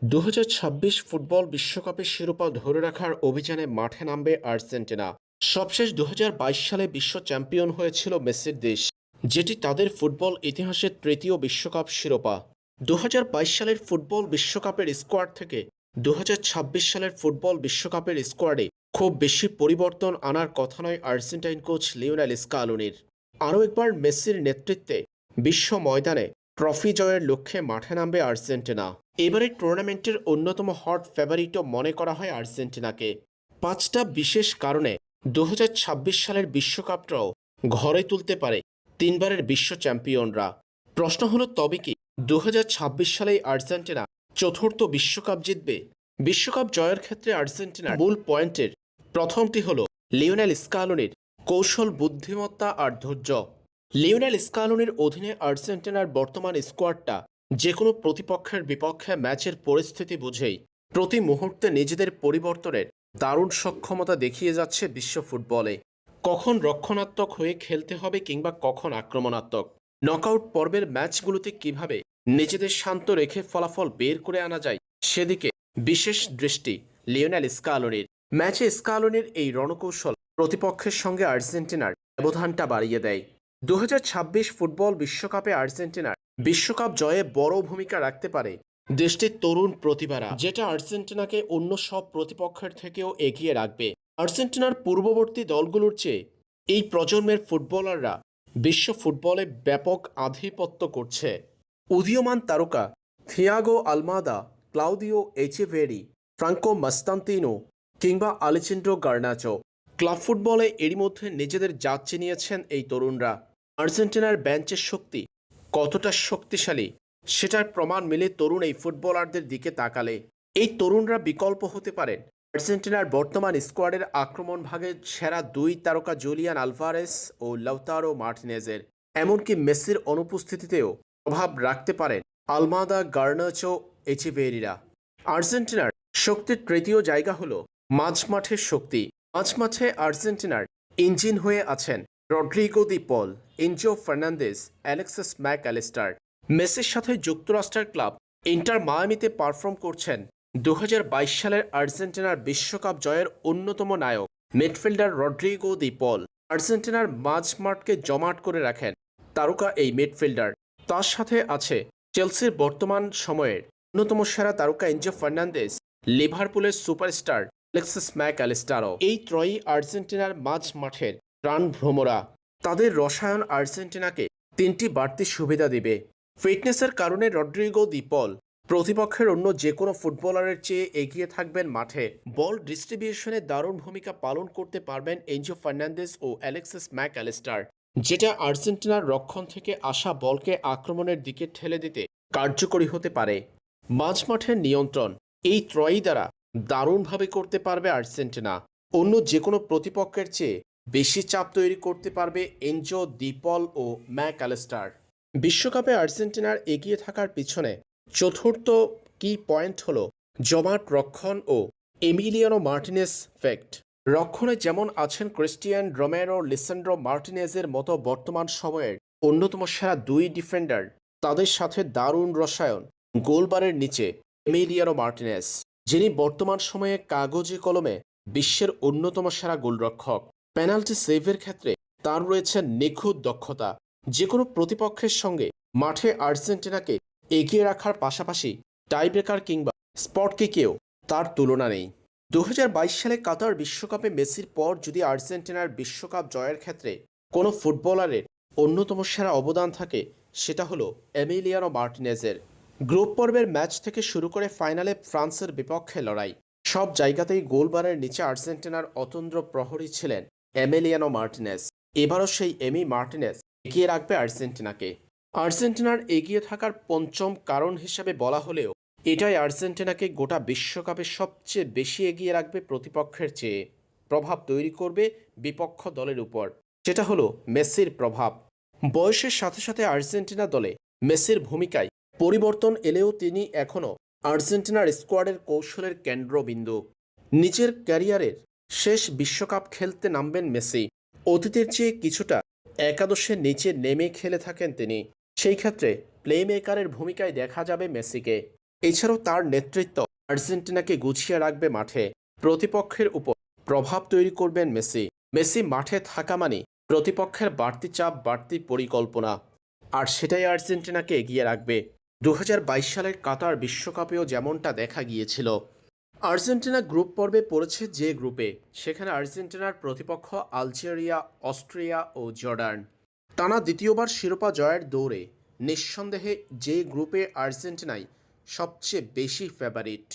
2026 football বিশ্বকাপের শিরোপা ধরে রাখার অভিযানে মাঠে নামবে আর্জেন্টিনা। সবশেষ 2022 সালে বিশ্ব চ্যাম্পিয়ন হয়েছিল মেসির দেশ, যেটি তাদের ফুটবল ইতিহাসের তৃতীয় বিশ্বকাপ শিরোপা। 2022 সালের ফুটবল বিশ্বকাপের স্কোয়াড থেকে 2026 সালের ফুটবল বিশ্বকাপের স্কোয়াডে খুব বেশি পরিবর্তন আনার কথা নয় আর্জেন্টাইন কোচ লিওনেল স্কালোনির। আরও একবার মেসির নেতৃত্বে বিশ্ব ময়দানে ট্রফি জয়ের লক্ষ্যে মাঠে নামবে আর্জেন্টিনা। এবারের টুর্নামেন্টের অন্যতম হট ফেভারিটও মনে করা হয় আর্জেন্টিনাকে। পাঁচটা বিশেষ কারণে 2026 সালের বিশ্বকাপটাও ঘরে তুলতে পারে তিনবারের বিশ্ব চ্যাম্পিয়নরা। প্রশ্ন হলো, তবে কি 2026 সালেই আর্জেন্টিনা চতুর্থ বিশ্বকাপ জিতবে? বিশ্বকাপ জয়ের ক্ষেত্রে আর্জেন্টিনার মূল পয়েন্টের প্রথমটি হলো লিওনেল স্কালোনির কৌশল, বুদ্ধিমত্তা আর ধৈর্য। লিওনেল স্কালোনির অধীনে আর্জেন্টিনার বর্তমান স্কোয়াডটা যে কোনো প্রতিপক্ষের বিপক্ষে ম্যাচের পরিস্থিতি বুঝেই প্রতি মুহূর্তে নিজেদের পরিবর্তনের দারুণ সক্ষমতা দেখিয়ে যাচ্ছে বিশ্ব ফুটবলে। কখন রক্ষণাত্মক হয়ে খেলতে হবে কিংবা কখন আক্রমণাত্মক, নকআউট পর্বের ম্যাচগুলোতে কিভাবে নিজেদের শান্ত রেখে ফলাফল বের করে আনা যায় সেদিকে বিশেষ দৃষ্টি লিওনেল স্কালোনির। ম্যাচে স্কালোনির এই রণকৌশল প্রতিপক্ষের সঙ্গে আর্জেন্টিনার ব্যবধানটা বাড়িয়ে দেয়। 2026 ফুটবল বিশ্বকাপে আর্জেন্টিনার বিশ্বকাপ জয়ে বড় ভূমিকা রাখতে পারে দেশটির তরুণ প্রতিভারা, যেটা আর্জেন্টিনাকে অন্য সব প্রতিপক্ষের থেকেও এগিয়ে রাখবে। আর্জেন্টিনার পূর্ববর্তী দলগুলোর চেয়ে এই প্রজন্মের ফুটবলাররা বিশ্ব ফুটবলে ব্যাপক আধিপত্য করছে। উদীয়মান তারকা Thiago Almada, Claudio Echeverri, Franco Mastantuono কিংবা আলেচেন্ড্রো গার্নাচো ক্লাব ফুটবলে এরই মধ্যে নিজেদের জাত চিনিয়েছেন এই তরুণরা। আর্জেন্টিনার বেঞ্চের শক্তি কতটা শক্তিশালী সেটার প্রমাণ মেলে তরুণ এই ফুটবলারদের দিকে তাকালে। এই তরুণরা বিকল্প হতে পারেন আর্জেন্টিনার বর্তমান স্কোয়াডের আক্রমণ ভাগের সেরা দুই তারকা জুলিয়ান আলভারেস ও লাউতারো মার্টিনেজের। এমনকি মেসির অনুপস্থিতিতেও প্রভাব রাখতে পারেন আলমাদা, গার্নাচো, এচেভেরিরা। আর্জেন্টিনার শক্তির তৃতীয় জায়গা হলো মাঝমাঠের শক্তি। মাঝমাঠে আর্জেন্টিনার ইঞ্জিন হয়ে আছেন Rodrigo De Paul, Enzo Fernandez, Alexis Mac Allister. মেসির সাথে যুক্তরাষ্ট্রের ক্লাব ইন্টার মায়ামিতে পারফর্ম করছেন 2022 সালের আর্জেন্টিনার বিশ্বকাপ জয়ের অন্যতম নায়ক মিডফিল্ডার রড্রিগো দি পল। আর্জেন্টিনার মাঝমাঠকে জমাট করে রাখেন তারকা এই মিডফিল্ডার। তার সাথে আছে চেলসির বর্তমান সময়ের অন্যতম সেরা তারকা এনজো ফার্নান্দেজ, লিভারপুলের সুপারস্টার অ্যালেক্সিস ম্যাক অ্যালিস্টারও। এই ত্রয়ী আর্জেন্টিনার মাঝ মাঠের প্রাণভ্রমরা। তাদের রসায়ন আর্জেন্টিনাকে তিনটি বাড়তি সুবিধা দিবে। ফিটনেসের কারণে রড্রিগো দি পল প্রতিপক্ষের অন্য যে কোনো ফুটবলারের চেয়ে এগিয়ে থাকবেন মাঠে। বল ডিস্ট্রিবিউশনে দারুণ ভূমিকা পালন করতে পারবেন এনজো ফার্নান্দেজ ও অ্যালেক্সিস ম্যাক অ্যালিস্টার, যেটা আর্জেন্টিনার রক্ষণ থেকে আসা বলকে আক্রমণের দিকে ঠেলে দিতে কার্যকরী হতে পারে। মাঝমাঠের নিয়ন্ত্রণ এই ত্রয়ী দ্বারা দারুণভাবে করতে পারবে আর্জেন্টিনা। অন্য যে কোনো প্রতিপক্ষের চেয়ে বেশি চাপ তৈরি করতে পারবে এনজো, দি পল ও ম্যাক অ্যালিস্টার। বিশ্বকাপে আর্জেন্টিনার এগিয়ে থাকার পিছনে চতুর্থ কি পয়েন্ট হলো জমাট রক্ষণ ও এমিলিয়ানো মার্টিনেজ ফ্যাক্ট। রক্ষণে যেমন আছেন ক্রিস্টিয়ান রোমেরো, লিসান্ড্রো মার্টিনেজের মতো বর্তমান সময়ের অন্যতম সেরা দুই ডিফেন্ডার, তাদের সাথে দারুণ রসায়ন গোলবারের নিচে এমিলিয়ানো মার্টিনেজ, যিনি বর্তমান সময়ে কাগজে কলমে বিশ্বের অন্যতম সেরা গোলরক্ষক। পেনাল্টি সেভের ক্ষেত্রে তার রয়েছে নিখুঁত দক্ষতা। যে কোনো প্রতিপক্ষের সঙ্গে মাঠে আর্জেন্টিনাকে এগিয়ে রাখার পাশাপাশি টাইব্রেকার কিংবা স্পট কিকেও তার তুলনা নেই। 2022 সালে কাতার বিশ্বকাপে মেসির পর যদি আর্জেন্টিনার বিশ্বকাপ জয়ের ক্ষেত্রে কোনো ফুটবলারের অন্যতম সেরা অবদান থাকে, সেটা হলো এমিলিয়ানো মার্টিনেজের। গ্রুপ পর্বের ম্যাচ থেকে শুরু করে ফাইনালে ফ্রান্সের বিপক্ষে লড়াই, সব জায়গাতেই গোলবারের নিচে আর্জেন্টিনার অতন্দ্র প্রহরী ছিলেন এমিলিয়ানো মার্টিনেজ। এবারও সেই এমি মার্টিনেজ এগিয়ে রাখবে আর্জেন্টিনাকে। আর্জেন্টিনার এগিয়ে থাকার পঞ্চম কারণ হিসেবে বলা হলেও এটাই আর্জেন্টিনাকে গোটা বিশ্বকাপে সবচেয়ে বেশি এগিয়ে রাখবে প্রতিপক্ষের চেয়ে, প্রভাব তৈরি করবে বিপক্ষ দলের উপর। সেটা হলো মেসির প্রভাব। বয়সের সাথে সাথে আর্জেন্টিনা দলে মেসির ভূমিকায় পরিবর্তন এলেও তিনি এখনও আর্জেন্টিনার স্কোয়াডের কৌশলের কেন্দ্রবিন্দু। নিজের ক্যারিয়ারের শেষ বিশ্বকাপ খেলতে নামবেন মেসি। অতীতের চেয়ে কিছুটা একাদশের নিচে নেমে খেলে থাকেন তিনি। সেই ক্ষেত্রে প্লেমেকারের ভূমিকায় দেখা যাবে মেসিকে। এছাড়াও তার নেতৃত্ব আর্জেন্টিনাকে গুছিয়ে রাখবে মাঠে। প্রতিপক্ষের উপর প্রভাব তৈরি করবেন মেসি। মেসি মাঠে থাকা মানে প্রতিপক্ষের বাড়তি চাপ, বাড়তি পরিকল্পনা, আর সেটাই আর্জেন্টিনাকে এগিয়ে রাখবে। 2022 সালের কাতার বিশ্বকাপেও যেমনটা দেখা গিয়েছিল। আর্জেন্টিনা গ্রুপ পর্বে পড়েছে যে গ্রুপে, সেখানে আর্জেন্টিনার প্রতিপক্ষ আলজেরিয়া, অস্ট্রিয়া ও জর্ডান। টানা দ্বিতীয়বার শিরোপা জয়ের দৌড়ে নিঃসন্দেহে যে গ্রুপে আর্জেন্টিনাই সবচেয়ে বেশি ফেভারিট।